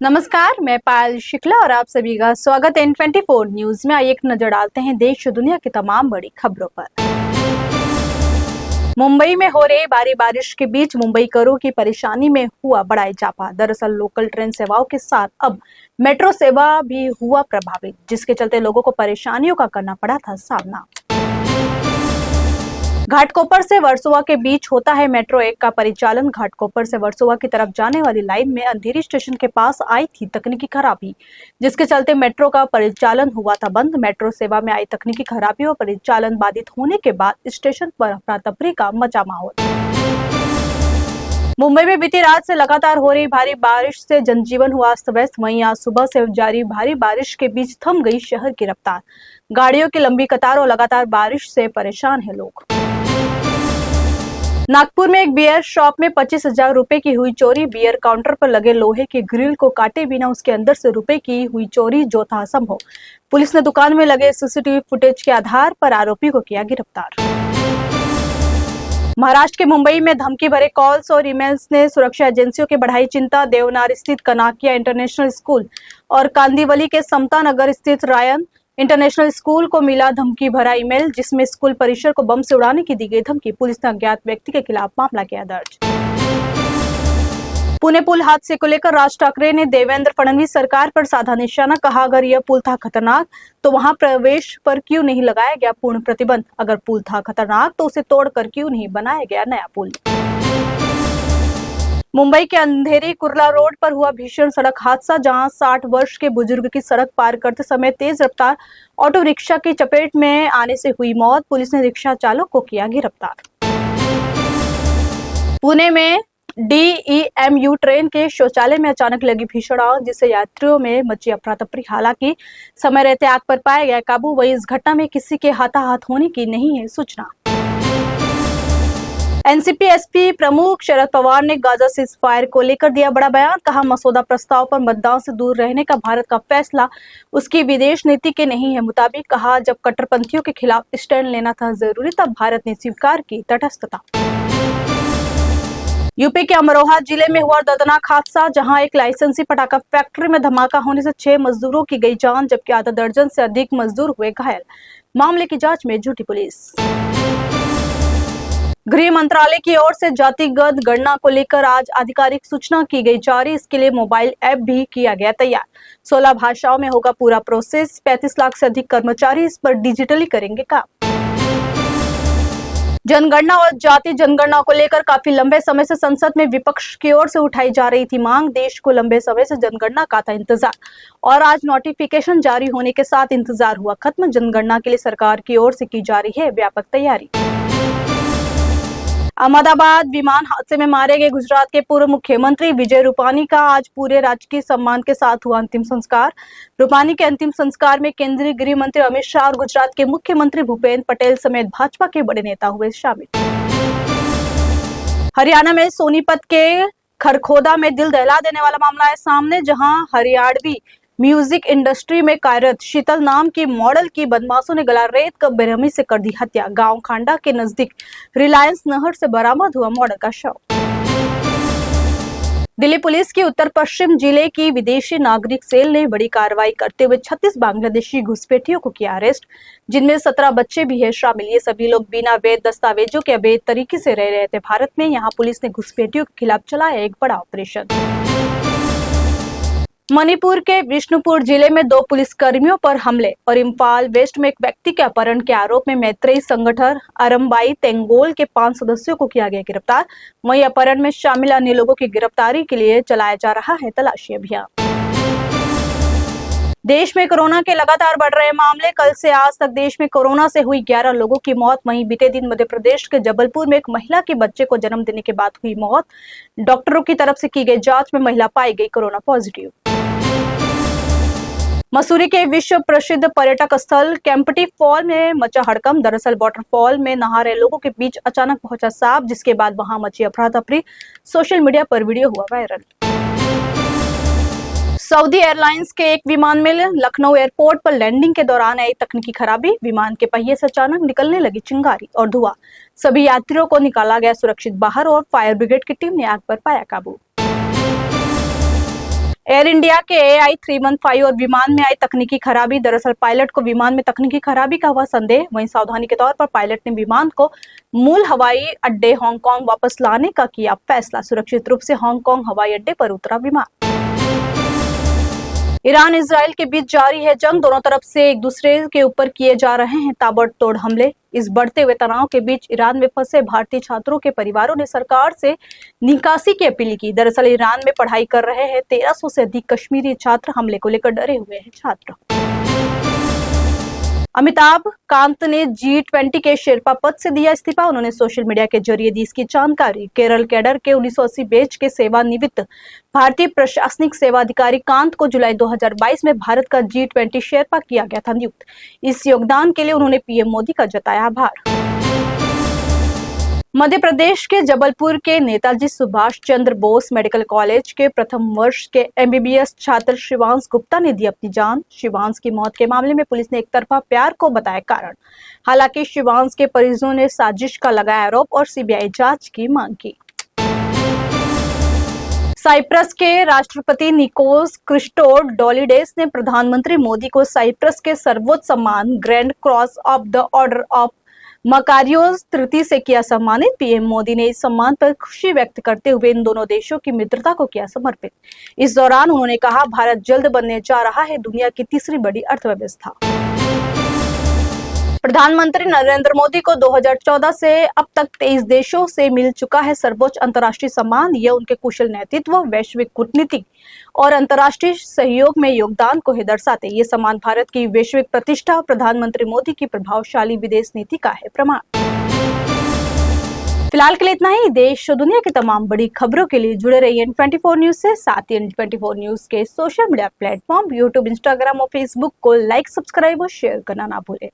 नमस्कार, मैं पायल शुक्ला और आप सभी का स्वागत है N24 न्यूज में। आइए एक नजर डालते हैं देश और दुनिया की तमाम बड़ी खबरों पर। मुंबई में हो रही भारी बारिश के बीच मुंबईकरों की परेशानी में हुआ बड़ा इजाफा। दरअसल लोकल ट्रेन सेवाओं के साथ अब मेट्रो सेवा भी हुआ प्रभावित, जिसके चलते लोगों को परेशानियों का करना पड़ा था सामना। घाटकोपर से वर्सोवा के बीच होता है मेट्रो 1 का परिचालन। घाटकोपर से वर्सोवा की तरफ जाने वाली लाइन में अंधेरी स्टेशन के पास आई थी तकनीकी खराबी, जिसके चलते मेट्रो का परिचालन हुआ था बंद। मेट्रो सेवा में आई तकनीकी खराबी और परिचालन बाधित होने के बाद स्टेशन पर अफरा तफरी का मचा माहौल। मुंबई में बीती रात से लगातार हो रही भारी बारिश से जनजीवन हुआ अस्त व्यस्त। वहीं आज सुबह से जारी भारी बारिश के बीच थम गई शहर की रफ्तार। गाड़ियों की लंबी कतार और लगातार बारिश से परेशान है लोग। नागपुर में एक बियर शॉप में 25,000 रुपए की हुई चोरी। बियर काउंटर पर लगे लोहे के ग्रिल को काटे बिना उसके अंदर से रुपए की हुई चोरी, जो था असंभव। पुलिस ने दुकान में लगे सीसीटीवी फुटेज के आधार पर आरोपी को किया गिरफ्तार। महाराष्ट्र के मुंबई में धमकी भरे कॉल्स और ईमेल्स ने सुरक्षा एजेंसियों की बढ़ाई चिंता। देवनार स्थित कनाकिया इंटरनेशनल स्कूल और कांदिवली के समता नगर स्थित रायन इंटरनेशनल स्कूल को मिला धमकी भरा ईमेल, जिसमें स्कूल परिसर को बम से उड़ाने की दी गई धमकी। पुलिस ने अज्ञात व्यक्ति के खिलाफ मामला किया दर्ज। पुणे पुल हादसे को लेकर राज ठाकरे ने देवेंद्र फडणवीस सरकार पर साधा निशाना। कहा, अगर यह पुल था खतरनाक तो वहां प्रवेश पर क्यों नहीं लगाया गया पूर्ण प्रतिबंध। अगर पुल था खतरनाक तो उसे तोड़कर क्यों नहीं बनाया गया नया पुल। मुंबई के अंधेरी कुर्ला रोड पर हुआ भीषण सड़क हादसा, जहां 60 वर्ष के बुजुर्ग की सड़क पार करते समय तेज रफ्तार ऑटो रिक्शा की चपेट में आने से हुई मौत। पुलिस ने रिक्शा चालक को किया गिरफ्तार। पुणे में DEMU ट्रेन के शौचालय में अचानक लगी भीषण आग, जिससे यात्रियों में मची अफरा तफरी। हालांकि समय रहते आग पर पाया गया काबू। वहीं इस घटना में किसी के हाथाहाथ होने की नहीं है सूचना। एनसीपी एसपी प्रमुख शरद पवार ने गाजा सीजफायर को लेकर दिया बड़ा बयान। कहा, मसौदा प्रस्ताव पर मतदान से दूर रहने का भारत का फैसला उसकी विदेश नीति के नहीं है मुताबिक। कहा, जब कट्टरपंथियों के खिलाफ स्टैंड लेना था जरूरी, तब भारत ने स्वीकार की तटस्थता। यूपी के अमरोहा जिले में हुआ दर्दनाक हादसा, जहां एक लाइसेंसी पटाखा फैक्ट्री में धमाका होने से 6 मजदूरों की गई जान, जबकि आधा दर्जन से अधिक मजदूर हुए घायल। मामले की जांच में जुटी पुलिस। गृह मंत्रालय की ओर से जातिगत गणना को लेकर आज आधिकारिक सूचना की गई जारी। इसके लिए मोबाइल ऐप भी किया गया तैयार। 16 भाषाओं में होगा पूरा प्रोसेस। 35 लाख से अधिक कर्मचारी इस पर डिजिटली करेंगे काम। जनगणना और जाति जनगणना को लेकर काफी लंबे समय से संसद में विपक्ष की ओर से उठाई जा रही थी मांग। देश को लंबे समय से जनगणना का था इंतजार और आज नोटिफिकेशन जारी होने के साथ इंतजार हुआ खत्म। जनगणना के लिए सरकार की ओर से की जा रही है व्यापक तैयारी। अहमदाबाद विमान हादसे में मारे गए गुजरात के पूर्व मुख्यमंत्री विजय रूपानी का आज पूरे राजकीय सम्मान के साथ हुआ अंतिम संस्कार। रूपानी के अंतिम संस्कार में केंद्रीय गृह मंत्री अमित शाह और गुजरात के मुख्यमंत्री भूपेंद्र पटेल समेत भाजपा के बड़े नेता हुए शामिल। हरियाणा में सोनीपत के खरखोदा में दिल दहला देने वाला मामला है सामने, जहां हरियाणवी म्यूजिक इंडस्ट्री में कार्यरत शीतल नाम की मॉडल की बदमाशों ने गला रेत कर बेरहमी से कर दी हत्या। गांव खांडा के नजदीक रिलायंस नहर से बरामद हुआ मॉडल का शव। दिल्ली पुलिस की उत्तर पश्चिम जिले की विदेशी नागरिक सेल ने बड़ी कार्रवाई करते हुए 36 बांग्लादेशी घुसपैठियों को किया अरेस्ट, जिनमें 17 बच्चे भी है शामिल। ये सभी लोग बिना वैध दस्तावेजों के अवैध तरीके से रह रहे थे भारत में। यहाँ पुलिस ने घुसपैठियों के खिलाफ चलाया एक बड़ा ऑपरेशन। मणिपुर के विष्णुपुर जिले में 2 पुलिसकर्मियों पर हमले और इम्फाल वेस्ट में एक व्यक्ति के अपहरण के आरोप में मैत्रेयी संगठन अरमबाई तेंगोल के 5 सदस्यों को किया गया गिरफ्तार। वहीं अपहरण में शामिल अन्य लोगों की गिरफ्तारी के लिए चलाया जा रहा है तलाशी अभियान। देश में कोरोना के लगातार बढ़ रहे मामले। कल से आज तक देश में कोरोना से हुई 11 लोगों की मौत। वहीं बीते दिन मध्य प्रदेश के जबलपुर में एक महिला के बच्चे को जन्म देने के बाद हुई मौत। डॉक्टरों की तरफ से की गई जांच में महिला पाई गई कोरोना पॉजिटिव। मसूरी के विश्व प्रसिद्ध पर्यटक स्थल केम्प्टी फॉल में मचा हड़कंप। दरअसल वाटरफॉल में नहा रहे लोगों के बीच अचानक पहुंचा सांप, जिसके बाद वहां मची अफरा तफरी। सोशल मीडिया पर वीडियो हुआ वायरल। सऊदी एयरलाइंस के एक विमान में लखनऊ एयरपोर्ट पर लैंडिंग के दौरान आई तकनीकी खराबी। विमान के पहिए से अचानक निकलने लगी चिंगारी और धुआं। सभी यात्रियों को निकाला गया सुरक्षित बाहर और फायर ब्रिगेड की टीम ने आग पर पाया काबू। एयर इंडिया के AI-315 और विमान में आई तकनीकी खराबी। दरअसल पायलट को विमान में तकनीकी खराबी का हुआ संदेह। वहीं सावधानी के तौर पर पायलट ने विमान को मूल हवाई अड्डे हांगकांग वापस लाने का किया फैसला। सुरक्षित रूप से हांगकांग हवाई अड्डे पर उतरा विमान। ईरान इजराइल के बीच जारी है जंग। दोनों तरफ से एक दूसरे के ऊपर किए जा रहे हैं ताबड़तोड़ हमले। इस बढ़ते हुए तनाव के बीच ईरान में फंसे भारतीय छात्रों के परिवारों ने सरकार से निकासी की अपील की। दरअसल ईरान में पढ़ाई कर रहे हैं 1300 से अधिक कश्मीरी छात्र। हमले को लेकर डरे हुए हैं छात्र। अमिताभ कांत ने G20 के शेरपा पद से दिया इस्तीफा। उन्होंने सोशल मीडिया के जरिए दी इसकी जानकारी। केरल कैडर के 1980 बैच के सेवानिवृत्त भारतीय प्रशासनिक सेवा अधिकारी कांत को जुलाई 2022 में भारत का G20 शेरपा किया गया था नियुक्त। इस योगदान के लिए उन्होंने पीएम मोदी का जताया आभार। मध्य प्रदेश के जबलपुर के नेताजी सुभाष चंद्र बोस मेडिकल कॉलेज के प्रथम वर्ष के MBBS छात्र शिवांश गुप्ता ने दी अपनी जान। शिवांश की मौत के मामले में पुलिस ने एकतरफा प्यार को बताया कारण। हालांकि शिवांश के परिजनों ने साजिश का लगाया आरोप और CBI जांच की मांग की। साइप्रस के राष्ट्रपति निकोस क्रिस्टोडोलिडेस ने प्रधानमंत्री मोदी को साइप्रस के सर्वोच्च सम्मान grand cross of the order of Makarios तृतीय से किया सम्मानित। पीएम मोदी ने इस सम्मान पर खुशी व्यक्त करते हुए इन दोनों देशों की मित्रता को किया समर्पित। इस दौरान उन्होंने कहा, भारत जल्द बनने जा रहा है दुनिया की तीसरी बड़ी अर्थव्यवस्था। प्रधानमंत्री नरेंद्र मोदी को 2014 से अब तक 23 देशों से मिल चुका है सर्वोच्च अंतर्राष्ट्रीय सम्मान। यह उनके कुशल नेतृत्व, वैश्विक कूटनीति और अंतर्राष्ट्रीय सहयोग में योगदान को ही दर्शाते। ये सम्मान भारत की वैश्विक प्रतिष्ठा, प्रधानमंत्री मोदी की प्रभावशाली विदेश नीति का है प्रमाण। फिलहाल के लिए इतना ही। देश और दुनिया की तमाम बड़ी खबरों के लिए जुड़े रहिए N24 न्यूज से। साथ ही N24 न्यूज के social media platform YouTube, Instagram और फेसबुक को लाइक, सब्सक्राइब और शेयर करना ना भूलें।